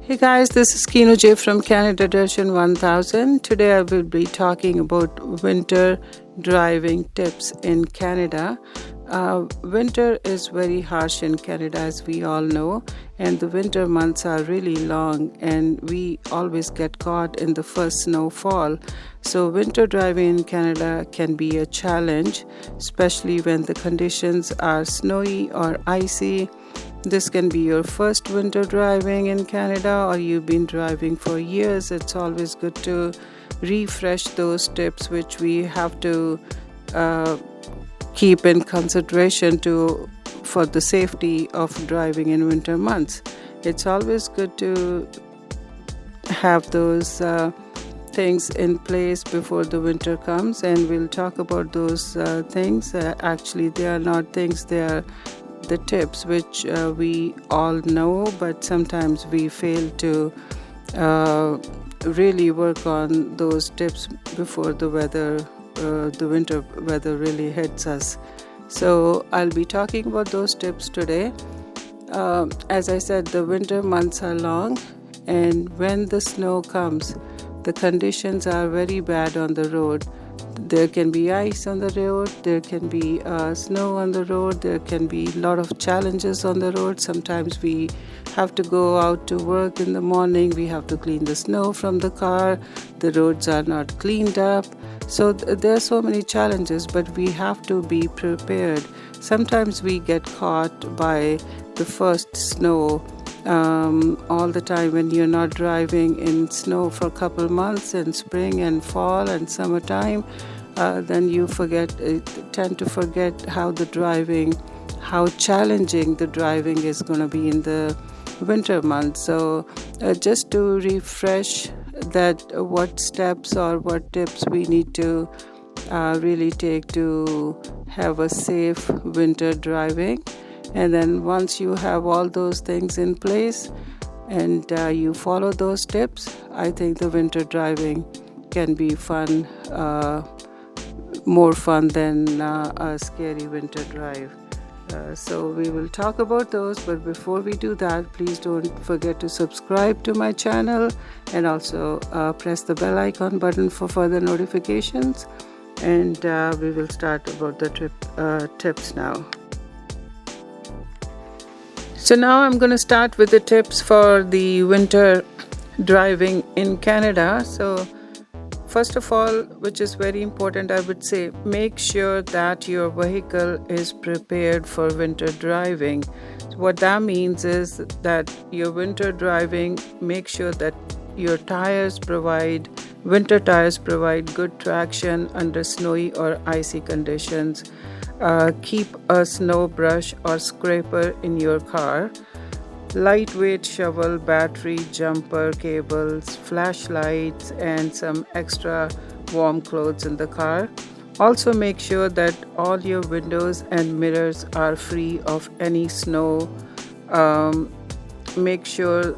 Hey guys, this is Kino J from canadadarshan1000. Today I will be talking about winter driving tips in Canada. Winter is very harsh in Canada, as we all know, and the winter months are really long and we always get caught in the first snowfall. So winter driving in Canada can be a challenge, especially when the conditions are snowy or icy. This can be your first winter driving in Canada, or you've been driving for years. It's always good to refresh those tips which we have to keep in consideration for the safety of driving in winter months. It's always good to have those things in place before the winter comes, and we'll talk about those things. Actually, they are not things, they are the tips which we all know, but sometimes we fail to really work on those tips before the winter weather really hits us. So I'll be talking about those tips today. As I said, the winter months are long, and when the snow comes, the conditions are very bad on the road. There can be ice on the road, there can be snow on the road, there can be a lot of challenges on the road. Sometimes we have to go out to work in the morning, we have to clean the snow from the car, the roads are not cleaned up. So there are so many challenges, but we have to be prepared. Sometimes we get caught by the first snow all the time when you're not driving in snow for a couple months in spring and fall and summertime. Then you tend to forget how challenging the driving is going to be in the winter months. So just to refresh that, what steps or what tips we need to really take to have a safe winter driving. And then once you have all those things in place and you follow those tips, I think the winter driving can be fun, more fun than a scary winter drive. So we will talk about those, but before we do that, please don't forget to subscribe to my channel and also press the bell icon button for further notifications. And we will start about the tips now. So now I'm going to start with the tips for the winter driving in Canada. So first of all, which is very important, I would say, make sure that your vehicle is prepared for winter driving. So what that means is that your winter driving, make sure that your winter tires provide good traction under snowy or icy conditions. Keep a snow brush or scraper in your car, lightweight shovel, battery, jumper, cables, flashlights, and some extra warm clothes in the car. Also make sure that all your windows and mirrors are free of any snow. Make sure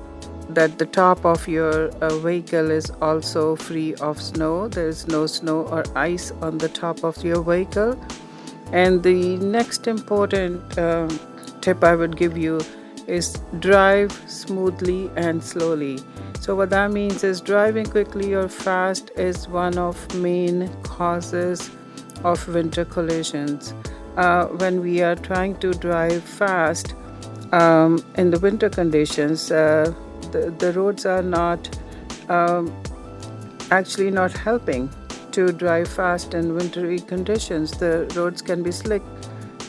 that the top of your vehicle is also free of snow. There is no snow or ice on the top of your vehicle. And the next important tip I would give you is drive smoothly and slowly. So what that means is driving quickly or fast is one of main causes of winter collisions. When we are trying to drive fast in the winter conditions, the roads are actually not helping to drive fast in wintry conditions. The roads can be slick,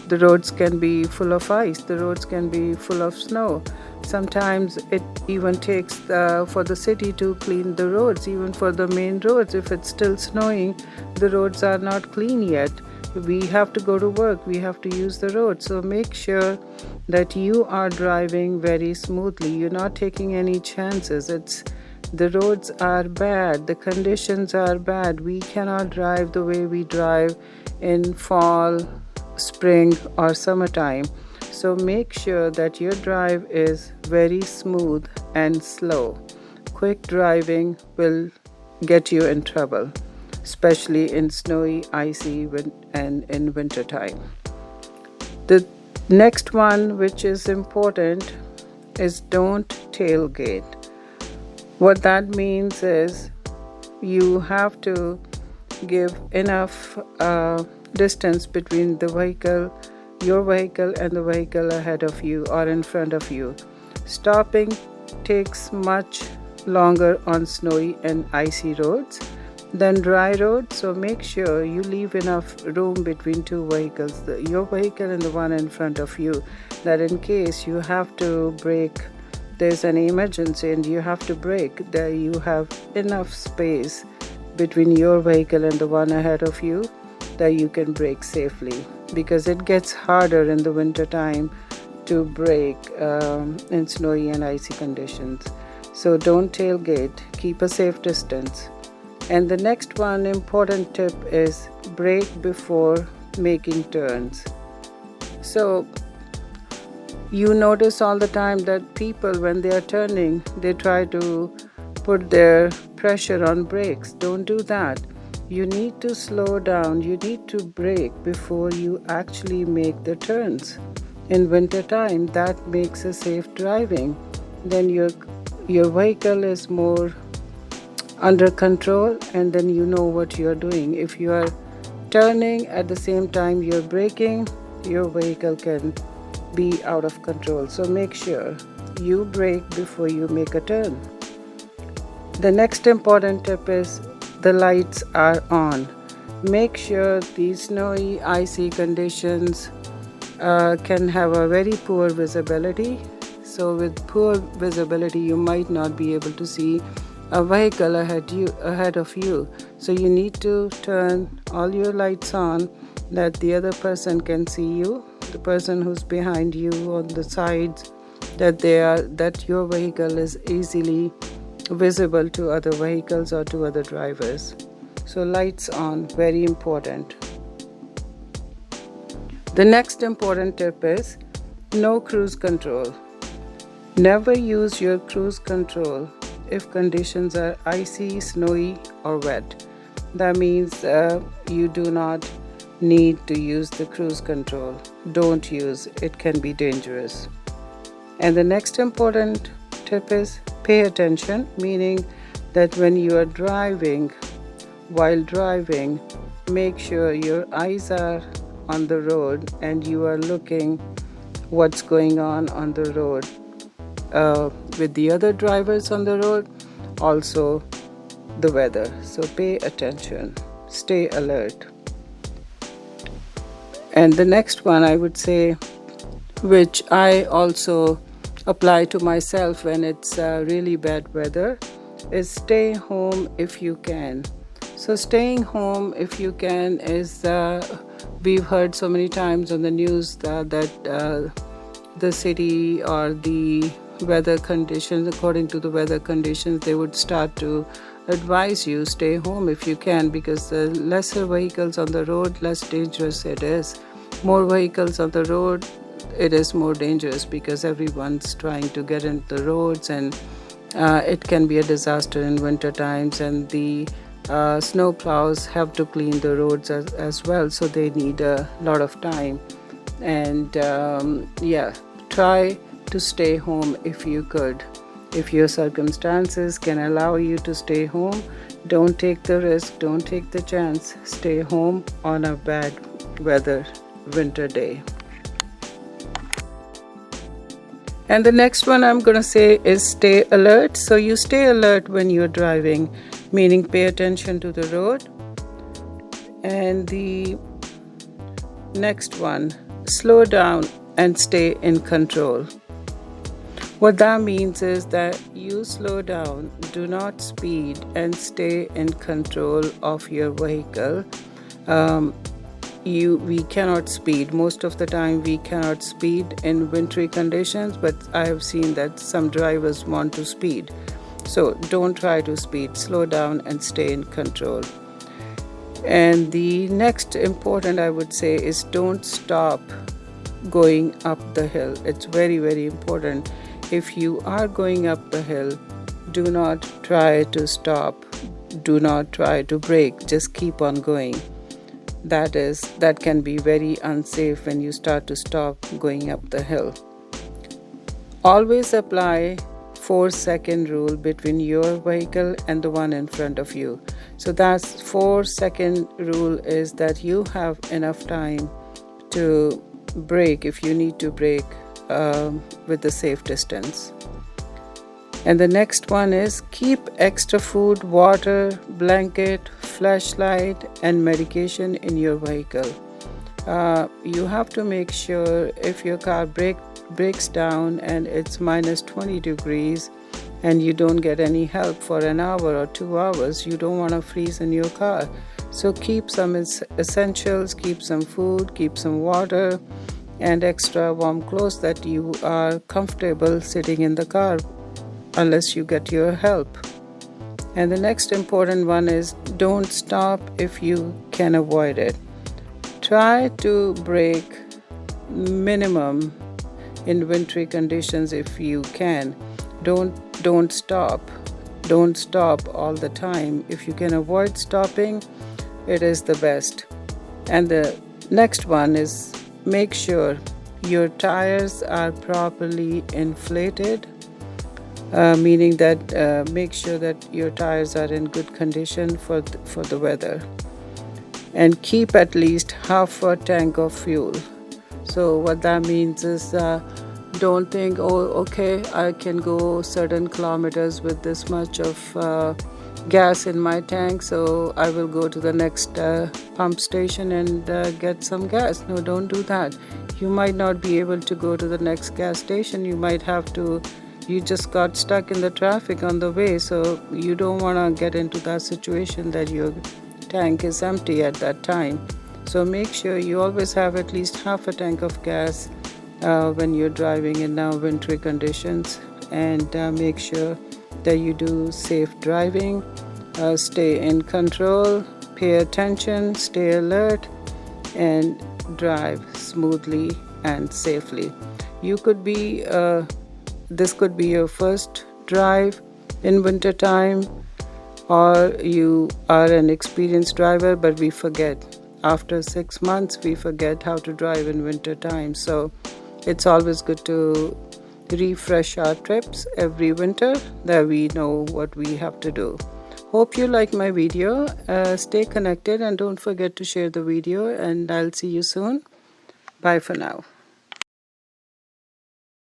the roads can be full of ice, the roads can be full of snow. Sometimes it even takes for the city to clean the roads, even for the main roads. If it's still snowing, the roads are not clean yet. We have to go to work, we have to use the road. So make sure that you are driving very smoothly. You're not taking any chances. The roads are bad, the conditions are bad. We cannot drive the way we drive in fall, spring, or summertime. So make sure that your drive is very smooth and slow. Quick driving will get you in trouble, especially in snowy, icy, and in winter time. The next one, which is important, is don't tailgate. What that means is you have to give enough distance between your vehicle and the vehicle ahead of you or in front of you. Stopping takes much longer on snowy and icy roads than dry roads, so make sure you leave enough room between two vehicles, your vehicle and the one in front of you, that in case you have to brake, there's an emergency and you have to brake, that you have enough space between your vehicle and the one ahead of you that you can brake safely, because it gets harder in the winter time to brake in snowy and icy conditions. So don't tailgate, keep a safe distance. And the next one important tip is brake before making turns. So you notice all the time that people, when they are turning, they try to put their pressure on brakes. Don't do that. You need to slow down. You need to brake before you actually make the turns. In winter time, that makes a safe driving. Then your vehicle is more under control, and then you know what you are doing. If you are turning at the same time you're braking, your vehicle can be out of control. So make sure you brake before you make a turn. The next important tip is the lights are on. Make sure these snowy, icy conditions can have a very poor visibility. So with poor visibility, you might not be able to see a vehicle ahead of you. So you need to turn all your lights on that the other person can see you, the person who's behind you on the sides, that your vehicle is easily visible to other vehicles or to other drivers. So lights on, very important. The next important tip is no cruise control. Never use your cruise control if conditions are icy, snowy, or wet. That means you do not need to use the cruise control. Don't use it, can be dangerous. And the next important tip is pay attention, meaning that when you are while driving, make sure your eyes are on the road and you are looking what's going on the road with the other drivers on the road, also the weather. So pay attention, stay alert. And the next one I would say, which I also apply to myself when it's really bad weather, is stay home if you can. So staying home if you can is, we've heard so many times on the news that the city or the weather conditions, according to the weather conditions, they would start to advise you stay home if you can, because the lesser vehicles on the road, less dangerous it is. More vehicles on the road, it is more dangerous because everyone's trying to get into the roads, and it can be a disaster in winter times, and the snow plows have to clean the roads as well, so they need a lot of time. And try to stay home if you could. If your circumstances can allow you to stay home, don't take the risk, don't take the chance. Stay home on a bad weather winter day. And the next one I'm going to say is stay alert. So you stay alert when you're driving, meaning pay attention to the road. And the next one, slow down and stay in control. What that means is that you slow down, do not speed, and stay in control of your vehicle. We cannot speed. Most of the time we cannot speed in wintry conditions, but I have seen that some drivers want to speed. So don't try to speed, slow down and stay in control. And the next important, I would say, is don't stop going up the hill. It's very, very important. If you are going up the hill, do not try to stop. Do not try to brake. Just keep on going. That can be very unsafe when you start to stop going up the hill. Always apply 4-second rule between your vehicle and the one in front of you. So that's 4-second rule is that you have enough time to brake if you need to brake with the safe distance. And the next one is keep extra food, water, blanket, flashlight and medication in your vehicle. You have to make sure if your car breaks down and it's -20 degrees and you don't get any help for an hour or 2 hours, you don't want to freeze in your car. So keep some essentials, keep some food, keep some water and extra warm clothes that you are comfortable sitting in the car unless you get your help. And the next important one is don't stop if you can avoid it. Try to brake minimum in wintry conditions if you can. Don't stop. Don't stop all the time. If you can avoid stopping, it is the best. And the next one is make sure your tires are properly inflated, meaning that make sure that your tires are in good condition for the weather. And keep at least half a tank of fuel. So what that means is don't think, oh okay, I can go certain kilometers with this much of gas in my tank, so I will go to the next pump station and get some gas. No, don't do that. You might not be able to go to the next gas station. You just got stuck in the traffic on the way, so you don't want to get into that situation that your tank is empty at that time. So make sure you always have at least half a tank of gas when you're driving in now wintry conditions, and make sure that you do safe driving, stay in control, pay attention, stay alert, and drive smoothly and safely. This could be your first drive in winter time, or you are an experienced driver, but we forget. After 6 months, we forget how to drive in winter time. So it's always good to refresh our trips every winter, that we know what we have to do. Hope you like my video. Stay connected and don't forget to share the video, and I'll see you soon. Bye for now.